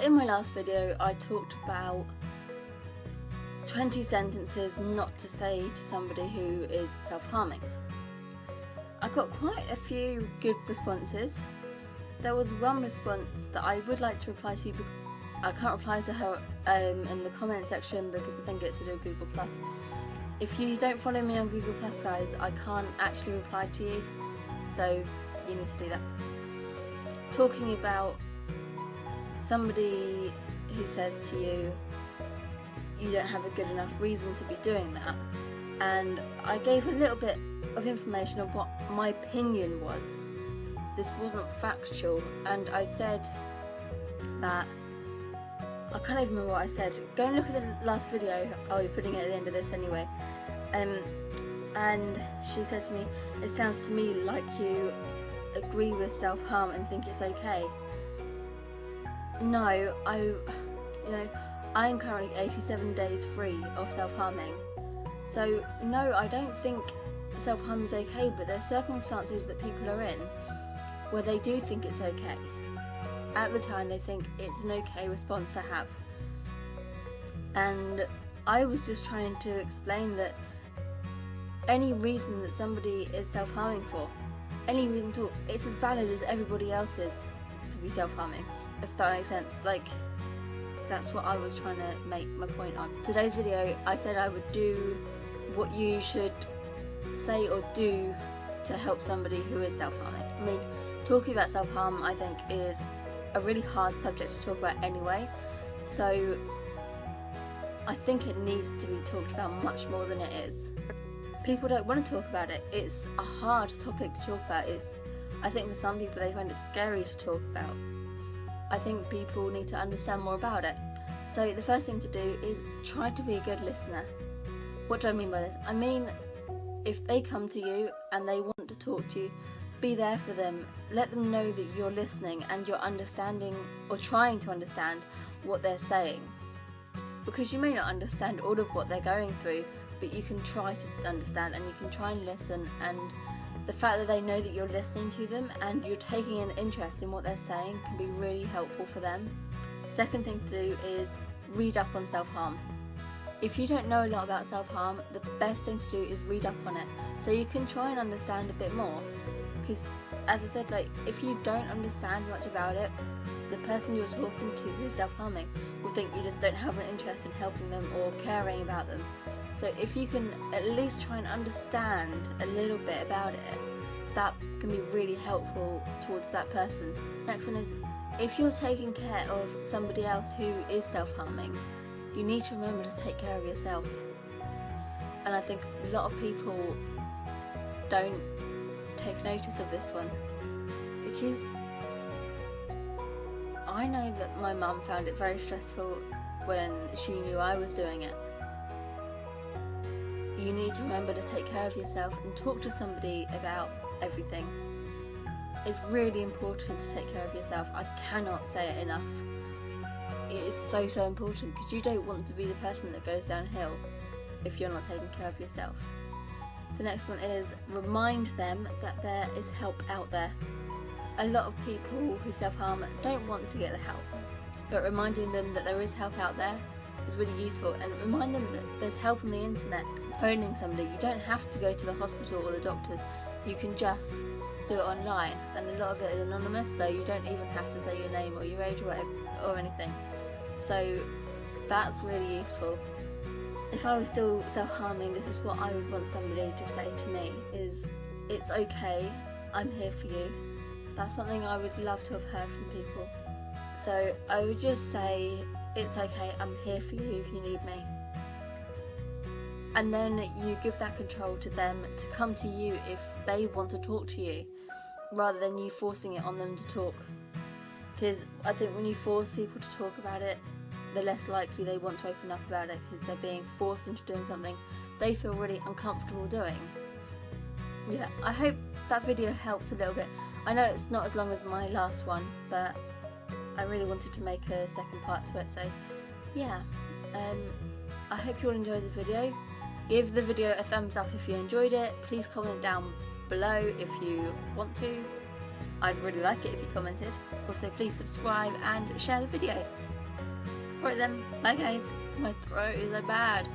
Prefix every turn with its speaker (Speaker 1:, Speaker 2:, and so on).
Speaker 1: in my last video I talked about 20 sentences not to say to somebody who is self-harming. I got quite a few good responses. There was one response that I would like to reply to, but I can't reply to her in the comment section because I think it's to do with Google+. If you don't follow me on Google+, guys, I can't actually reply to you, so you need to do that. Talking about somebody who says to you, you don't have a good enough reason to be doing that, and I gave a little bit of information of what my opinion was. This wasn't factual, and I said that, I can't even remember what I said. Go and look at the last video, I'll be putting it at the end of this anyway. And she said to me, it sounds to me like you agree with self-harm and think it's okay. No, I'm currently 87 days free of self-harming. So no, I don't think self-harm is okay, but there's circumstances that people are in where they do think it's okay. At the time they think it's an okay response to have. And I was just trying to explain that any reason that somebody is self-harming for, any reason at all, it's as valid as everybody else's to be self-harming, if that makes sense. Like, that's what I was trying to make my point on. Today's video, I said I would do what you should say or do to help somebody who is self-harming. I mean, talking about self-harm, I think, is a really hard subject to talk about anyway, so I think it needs to be talked about much more than it is. People don't want to talk about it. It's a hard topic to talk about. I think for some people they find it scary to talk about. I think people need to understand more about it. So the first thing to do is try to be a good listener. What do I mean by this? I mean, if they come to you and they want to talk to you, be there for them. Let them know that you're listening and you're understanding or trying to understand what they're saying. Because you may not understand all of what they're going through, but you can try to understand and you can try and listen, and the fact that they know that you're listening to them and you're taking an interest in what they're saying can be really helpful for them. Second thing to do is read up on self-harm. If you don't know a lot about self-harm, the best thing to do is read up on it so you can try and understand a bit more. Because as I said, like, if you don't understand much about it, the person you're talking to who is self-harming will think you just don't have an interest in helping them or caring about them. So if you can at least try and understand a little bit about it, that can be really helpful towards that person. Next one is, if you're taking care of somebody else who is self-harming, you need to remember to take care of yourself. And I think a lot of people don't take notice of this one, because I know that my mum found it very stressful when she knew I was doing it. You need to remember to take care of yourself and talk to somebody about everything. It's really important to take care of yourself. I cannot say it enough. It is so important, because you don't want to be the person that goes downhill if you're not taking care of yourself. The next one is remind them that there is help out there. A lot of people who self-harm don't want to get the help, but reminding them that there is help out there is really useful, and remind them that there's help on the internet. Phoning somebody, you don't have to go to the hospital or the doctors, you can just do it online, and a lot of it is anonymous, so you don't even have to say your name or your age or anything. So that's really useful. If I was still self-harming, this is what I would want somebody to say to me, is, it's okay, I'm here for you. That's something I would love to have heard from people. So I would just say, it's okay, I'm here for you if you need me. And then you give that control to them to come to you if they want to talk to you, rather than you forcing it on them to talk. Because I think when you force people to talk about it, the less likely they want to open up about it, because they're being forced into doing something they feel really uncomfortable doing. Yeah, I hope that video helps a little bit. I know it's not as long as my last one, but I really wanted to make a second part to it, so yeah. I hope you all enjoyed the video. Give the video a thumbs up if you enjoyed it. Please comment down below if you want to. I'd really like it if you commented. Also, please subscribe and share the video. Right then, bye guys. My throat is so bad.